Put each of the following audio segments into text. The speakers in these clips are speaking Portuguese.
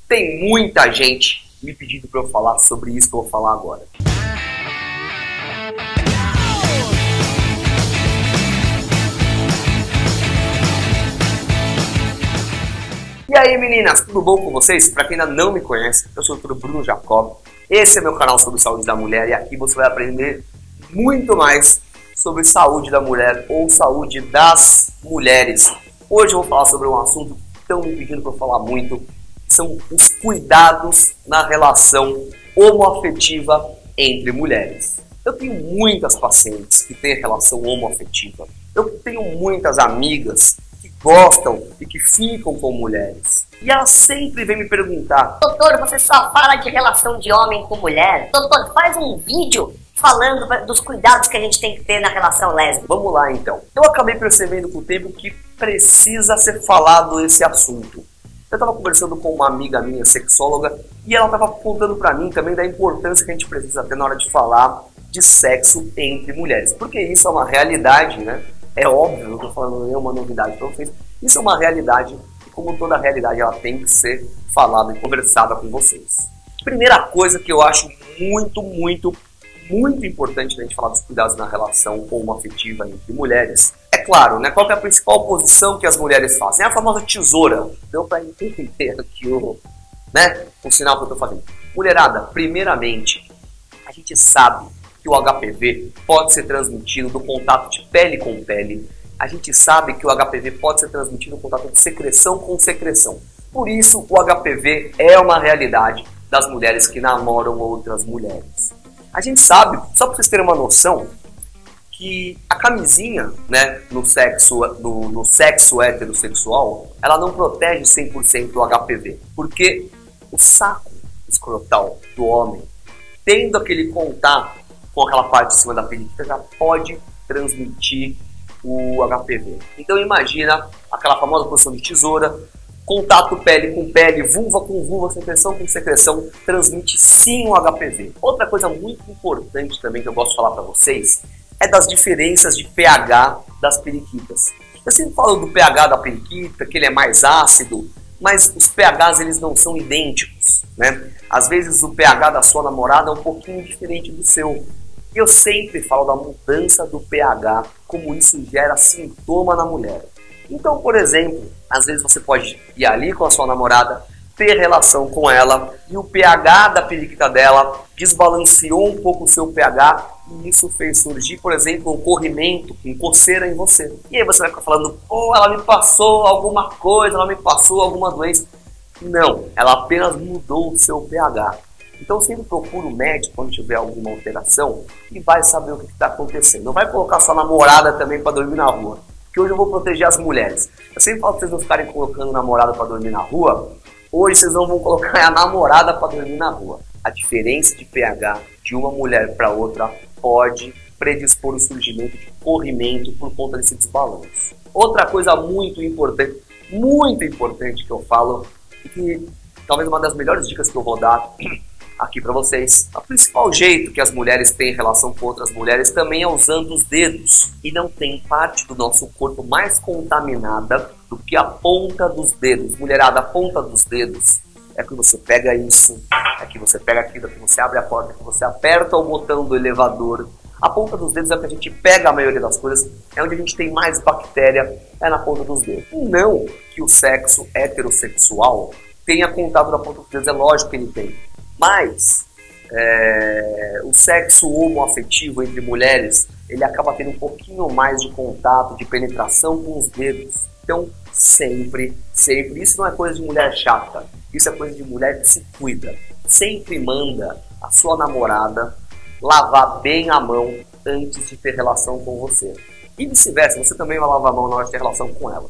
tem muita gente me pedindo para eu falar sobre isso que eu vou falar agora. E aí meninas, tudo bom com vocês? Para quem ainda não me conhece, eu sou o Dr. Bruno Jacob. Esse é meu canal sobre saúde da mulher e aqui você vai aprender muito mais sobre saúde da mulher ou saúde das mulheres. Hoje eu vou falar sobre um assunto que estão me pedindo para eu falar muito, que são os cuidados na relação homoafetiva entre mulheres. Eu tenho muitas pacientes que têm relação homoafetiva. Eu tenho muitas amigas que gostam e que ficam com mulheres. E elas sempre vêm me perguntar: doutor, você só fala de relação de homem com mulher? Doutor, faz um vídeo falando dos cuidados que a gente tem que ter na relação lésbica. Vamos lá então. Eu acabei percebendo com o tempo que precisa ser falado esse assunto. Eu estava conversando com uma amiga minha, sexóloga, e ela estava contando para mim também da importância que a gente precisa ter na hora de falar de sexo entre mulheres. Porque isso é uma realidade, né? É óbvio, não estou falando nenhuma novidade para vocês. Isso é uma realidade e, como toda realidade, ela tem que ser falada e conversada com vocês. Primeira coisa que eu acho muito importante da gente falar dos cuidados na relação homoafetiva entre mulheres. É claro, né? Qual que é a principal posição que as mulheres fazem? É a famosa tesoura. Deu para entender aqui o sinal que eu estou fazendo. Mulherada, primeiramente, a gente sabe que o HPV pode ser transmitido do contato de pele com pele. A gente sabe que o HPV pode ser transmitido no contato de secreção com secreção. Por isso, o HPV é uma realidade das mulheres que namoram outras mulheres. A gente sabe, só para vocês terem uma noção, que a camisinha, né, no sexo heterossexual, ela não protege 100% do HPV. Porque o saco escrotal do homem, tendo aquele contato com aquela parte de cima da periquita, já pode transmitir o HPV. Então imagina aquela famosa posição de tesoura, contato pele com pele, vulva com vulva, secreção com secreção, transmite sim o HPV. Outra coisa muito importante também que eu gosto de falar para vocês é das diferenças de pH das periquitas. Eu sempre falo do pH da periquita, que ele é mais ácido, mas os pHs eles não são idênticos, né? Às vezes o pH da sua namorada é um pouquinho diferente do seu. E eu sempre falo da mudança do pH, como isso gera sintoma na mulher. Então, por exemplo, às vezes você pode ir ali com a sua namorada, ter relação com ela, e o pH da periquita dela desbalanceou um pouco o seu pH, e isso fez surgir, por exemplo, um corrimento, uma coceira em você. E aí você vai ficar falando: pô, ela me passou alguma coisa, ela me passou alguma doença. Não, ela apenas mudou o seu pH. Então sempre procura o médico quando tiver alguma alteração e vai saber o que está acontecendo. Não vai colocar sua namorada também para dormir na rua, que hoje eu vou proteger as mulheres. Eu sempre falo para vocês não ficarem colocando namorada para dormir na rua. Hoje vocês não vão colocar a namorada para dormir na rua. A diferença de pH de uma mulher para outra pode predispor o surgimento de corrimento por conta desse desbalanço. Outra coisa muito importante que eu falo, e que talvez uma das melhores dicas que eu vou dar aqui para vocês: o principal jeito que as mulheres têm relação com outras mulheres também é usando os dedos. E não tem parte do nosso corpo mais contaminada do que a ponta dos dedos. Mulherada, a ponta dos dedos é que você pega isso, é que você pega aquilo, é que você abre a porta, é que você aperta o botão do elevador. A ponta dos dedos é que a gente pega a maioria das coisas, é onde a gente tem mais bactéria, é na ponta dos dedos. E não que o sexo heterossexual tenha contato na ponta dos dedos, é lógico que ele tem. Mas o sexo homoafetivo entre mulheres, ele acaba tendo um pouquinho mais de contato, de penetração com os dedos. Então, sempre, isso não é coisa de mulher chata, isso é coisa de mulher que se cuida. Sempre manda a sua namorada lavar bem a mão antes de ter relação com você. E vice-versa, você também vai lavar a mão na hora de ter relação com ela.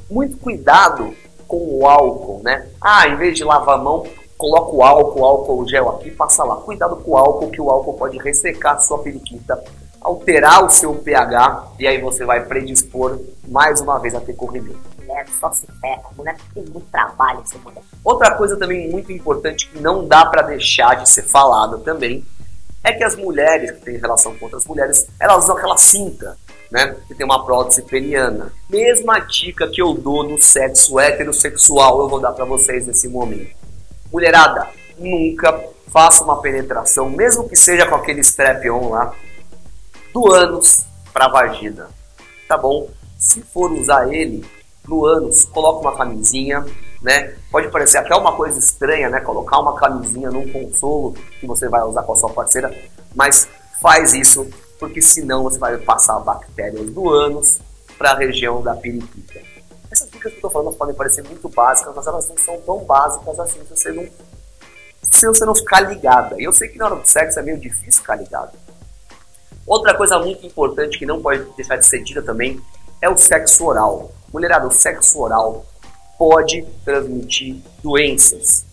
Muito cuidado com o álcool, né? Em vez de lavar a mão, coloca o álcool gel aqui e passa lá. Cuidado com o álcool, que o álcool pode ressecar a sua periquita, alterar o seu pH, e aí você vai predispor mais uma vez a ter corrimento. Mulher só se ferra, mulher tem muito trabalho essa mulher. Outra coisa também muito importante que não dá para deixar de ser falada também é que as mulheres que têm relação com outras mulheres, elas usam aquela cinta, né, que tem uma prótese peniana. Mesma dica que eu dou no sexo heterossexual eu vou dar para vocês nesse momento. Mulherada, nunca faça uma penetração, mesmo que seja com aquele strap-on lá, do ânus para a vagina, tá bom? Se for usar ele no ânus, coloca uma camisinha, né? Pode parecer até uma coisa estranha, né? Colocar uma camisinha num consolo que você vai usar com a sua parceira, mas faz isso, porque senão você vai passar bactérias do ânus para a região da periquita. Essas dicas que eu tô falando podem parecer muito básicas, mas elas não são tão básicas assim se você não ficar ligada. E eu sei que na hora do sexo é meio difícil ficar ligado. Outra coisa muito importante que não pode deixar de ser dita também é o sexo oral. Mulherada, o sexo oral pode transmitir doenças.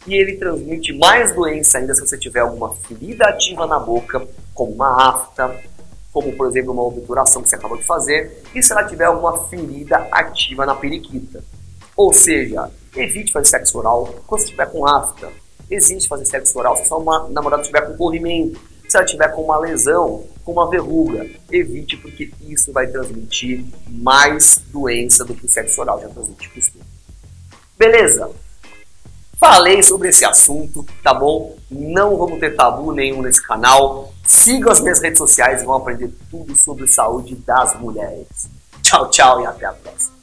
E ele transmite mais doença ainda se você tiver alguma ferida ativa na boca, como uma afta, como por exemplo uma obturação que você acabou de fazer, e se ela tiver alguma ferida ativa na periquita. Ou seja, evite fazer sexo oral quando você estiver com afta. Existe fazer sexo oral se sua namorada estiver com corrimento, se ela estiver com uma lesão, com uma verruga. Evite, porque isso vai transmitir mais doença do que o sexo oral já transmite costume. Beleza? Falei sobre esse assunto, tá bom? Não vamos ter tabu nenhum nesse canal. Sigam as minhas redes sociais e vão aprender tudo sobre saúde das mulheres. Tchau, tchau e até a próxima.